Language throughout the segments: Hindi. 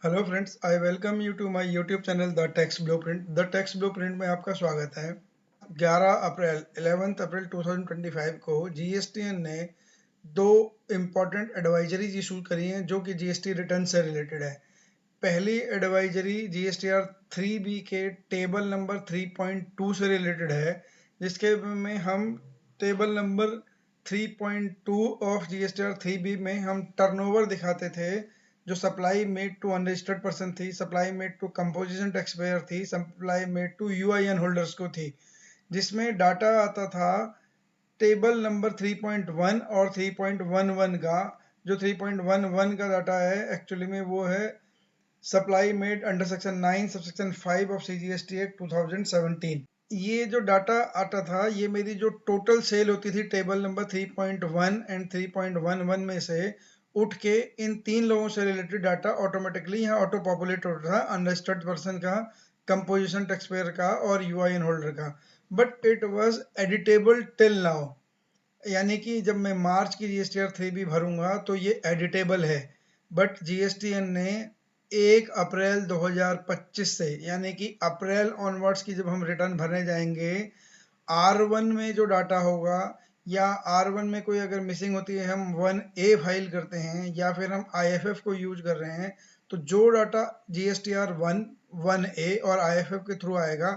Hello friends, I welcome you to my YouTube channel the tax blueprint. The tax blueprint में आपका स्वागत है। 11 अप्रैल 2025 को जीएसटीएन ने दो इम्पॉर्टेंट एडवाइजरीज इशू करी हैं जो कि जीएसटी रिटर्न से रिलेटेड है। पहली एडवाइजरी जीएसटीआर 3B के टेबल नंबर 3.2 से रिलेटेड है, जिसके में हम table number 3.2 of GSTR 3B में हम टर्नओवर दिखाते थे, जो supply made to unregistered person थी, supply made to composition tax payer थी, supply made to UIN holders को थी, जिसमें डाटा आता था टेबल नंबर 3.1 और 3.11 का। जो 3.11 का डाटा है एक्चुअली में वो है supply made under section 9 subsection 5 of CGST act 2017। ये जो डाटा आता था ये मेरी जो टोटल सेल होती थी टेबल नंबर 3.1 एंड 3.11 में से उठ के इन तीन लोगों से रिलेटेड डाटा ऑटोमेटिकली यहाँ ऑटो पॉपुलेट होता था, अनरजिस्टर्ड पर्सन का, कंपोजिशन टैक्स पेयर का और यूआईएन होल्डर का। But it was editable till now, यानी कि जब मैं मार्च की जीएसटीआर 3B भरूंगा तो ये एडिटेबल है। बट जीएसटीएन ने 1 अप्रैल 2025 से, यानी कि अप्रैल ऑनवर्ड्स की जब हम रिटर्न भरने जाएंगे, R1 में जो डाटा होगा या R1 में कोई अगर मिसिंग होती है, हम 1A फाइल करते हैं या फिर हम IFF को यूज कर रहे हैं, तो जो डाटा जीएसटीआर 1A और IFF के थ्रू आएगा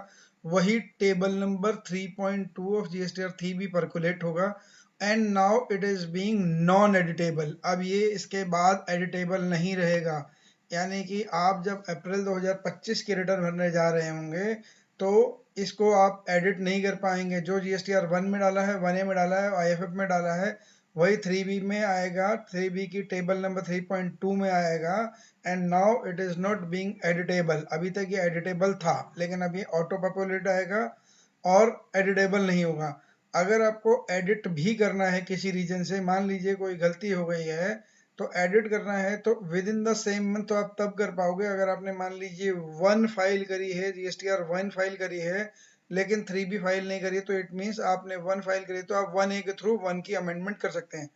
वही table number 3.2 of GSTR 3B percolate होगा। And now it is being non editable. अब ये इसके बाद एडिटेबल नहीं रहेगा, यानी कि आप जब अप्रैल 2025 की रिटर्न भरने जा रहे होंगे तो इसको आप एडिट नहीं कर पाएंगे। जो जीएसटीआर 1 में डाला है, 1A में डाला है, आईएफएफ में डाला है, वही 3B में आएगा, 3B की टेबल नंबर 3.2 में आएगा। And now it is not being editable. अभी तक ये एडिटेबल था, लेकिन अब ये ऑटो पॉपुलेट आएगा और एडिटेबल नहीं होगा। अगर आपको एडिट भी करना है किसी रीजन से, मान लीजिए कोई गलती हो गई है तो एडिट करना है, तो with in the same month तो आप तब कर पाओगे अगर आपने मान लीजिए 1 फाइल करी है, जीएसटीआर 1 फाइल करी है, लेकिन 3B फाइल नहीं करी, तो इट मीन्स आपने 1 फाइल करी तो आप 1A के थ्रू 1 की अमेंडमेंट कर सकते हैं।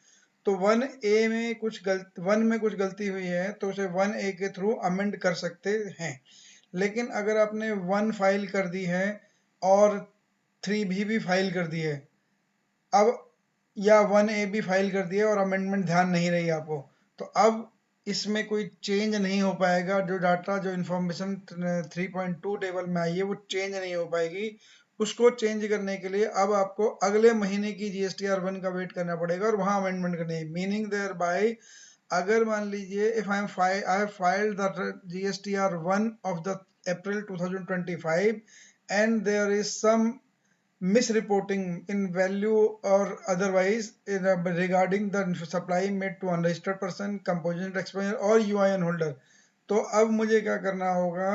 तो 1A में कुछ 1 में कुछ गलती हुई है तो उसे 1A के थ्रू अमेंड कर सकते हैं। लेकिन अगर आपने 1 फाइल कर दी है और 3B भी फाइल कर दी है, अब या 1A भी फाइल कर दिया और अमेंडमेंट ध्यान नहीं रही आपको, तो अब इसमें कोई चेंज नहीं हो पाएगा। जो डाटा, जो इन्फॉर्मेशन 3.2 टेबल में आई है वो चेंज नहीं हो पाएगी। उसको चेंज करने के लिए अब आपको अगले महीने की जीएसटीआर 1 का वेट करना पड़ेगा और वहां अमेंडमेंट करनी है। मीनिंग देयर बाय, अगर मान लीजिए if I have filed the GSTR 1 of the April 2025 and there is some misreporting in value or otherwise regarding the supply made to unregistered person, composition taxpayer और यूआईएन होल्डर, तो अब मुझे क्या करना होगा?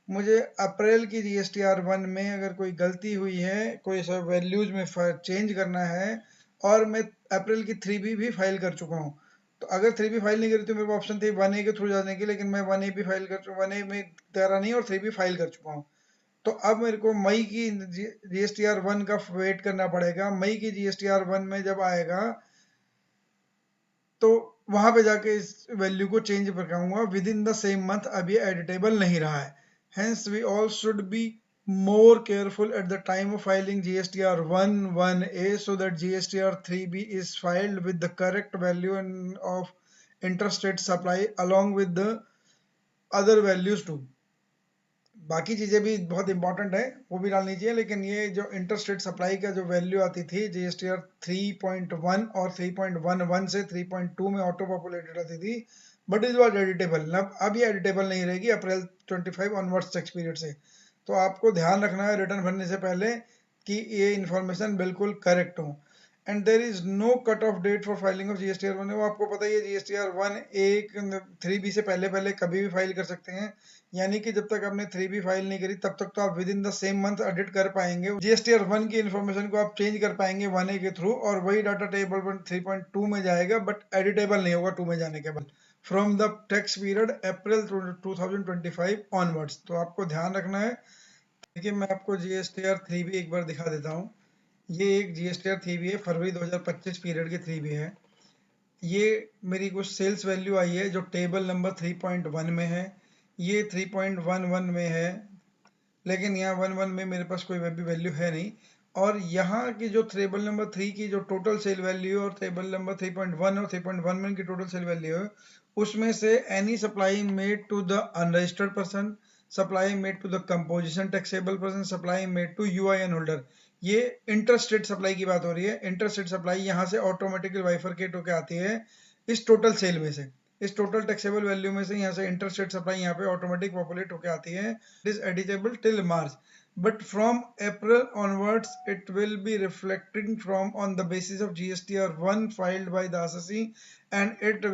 मुझे अप्रैल की जीएसटीआर 1 में अगर कोई गलती हुई है, कोई सब वैल्यूज में चेंज करना है, और मैं अप्रैल की 3B भी फाइल कर चुका हूँ, तो अगर 3B फाइल नहीं करी तो मेरे को ऑप्शन थी 1A के थ्रू जाने की, लेकिन मैं 1A भी फाइल कर चुका, 1A में तैयारा नहीं और 3B फाइल कर चुका हूँ। तो अब मेरे को मई की जीएसटीआर 1 का वेट करना पड़ेगा। मई की जीएसटीआर 1 में जब आएगा तो वहां पे जाके इस वैल्यू को चेंज कराऊंगा within the same month. अब ये एडिटेबल नहीं रहा है। Hence we all should be more careful at the time of filing GSTR 1A so that GSTR 3B is filed with the correct value and of interstate supply along with the other values too। बाकी चीजें भी बहुत इंपॉर्टेंट है, वो भी डालनी चाहिए, लेकिन ये जो इंटरस्टेट सप्लाई का जो वैल्यू आती थी जीएसटीआर 3.1 और 3.11 से 3.2 में ऑटो पॉपुलेटेड आती थी, बट इज वॉज एडिटेबल। अब ये एडिटेबल नहीं रहेगी अप्रैल 25 ऑनवर्ड्स टैक्स पीरियड से। तो आपको ध्यान रखना है रिटर्न भरने से पहले कि ये इन्फॉर्मेशन बिल्कुल करेक्ट हो। And there is no cut off date for filing of GSTR 1। वो आपको पता ही है, जीएसटीआर 1A 3B से पहले पहले कभी भी फाइल कर सकते हैं, यानी कि जब तक आपने 3B फाइल नहीं करी तब तक तो आप with in the same month edit कर पाएंगे। जीएसटीआर 1 की इन्फॉर्मेशन को आप चेंज कर पाएंगे 1A के थ्रू, और वही डाटा टेबल 3.2 में जाएगा, बट एडिटेबल नहीं होगा 2 में जाने के बाद from the tax period April 2025 onwards. तो आपको ध्यान रखना है। देखिए, मैं आपको जीएसटीआर 3B एक बार दिखा देता हूँ। ये एक जीएसटीआर 3B है, फरवरी 2025 पीरियड की 3B है। ये मेरी कुछ सेल्स वैल्यू आई है जो टेबल नंबर 3.1 में है। ये 3.11 में है, लेकिन यहाँ 11 में मेरे पास कोई भी वैल्यू है नहीं। और यहाँ की जो टेबल नंबर 3 की जो टोटल सेल वैल्यू और टेबल नंबर 3.1 और 3.11 की टोटल सेल वैल्यू है, उसमें से any supply made to the unregistered person, supply made to the composition taxable person, supply made to UIN holder, ये इंटरस्टेट सप्लाई की बात हो रही है। इंटरस्टेट सप्लाई यहाँ से ऑटोमेटिकली बाइफरकेट होकर आती है इस टोटल सेल में से, इस टोटल टैक्सेबल वैल्यू में से यहाँ से इंटरस्टेट सप्लाई यहाँ पे ऑटोमेटिक पॉपुलेट होकर आती है। It is editable till March, but from April onwards it will be reflecting from on the basis of GSTR 1 filed by the assessee and it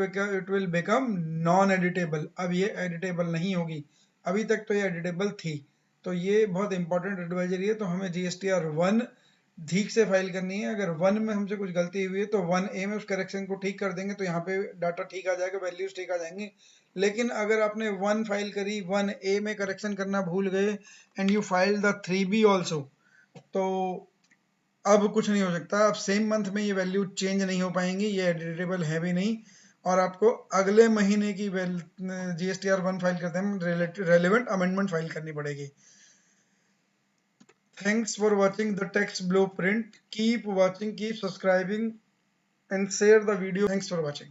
will become non editable। अब ये editable नहीं होगी, अभी तक तो ये editable थी। तो ये बहुत इंपॉर्टेंट एडवाइजरी है। तो हमें GSTR 1 ठीक से फाइल करनी है। अगर 1 में हमसे कुछ गलती हुई है तो 1A में उस करेक्शन को ठीक कर देंगे, तो यहाँ पे डाटा ठीक आ जाएगा, वैल्यूज ठीक आ जाएंगे। लेकिन अगर आपने 1 फाइल करी, 1A में करेक्शन करना भूल गए and you file the 3B also, तो अब कुछ नहीं हो सकता। अब सेम मंथ में ये वैल्यू चेंज नहीं हो पाएंगी, ये एडिटेबल है भी नहीं, और आपको अगले महीने की GSTR 1 फाइल करते हैं रेलेवेंट अमेंडमेंट फाइल करनी पड़ेगी। Thanks for watching the text blueprint. Keep watching, keep subscribing and share the video. Thanks for watching.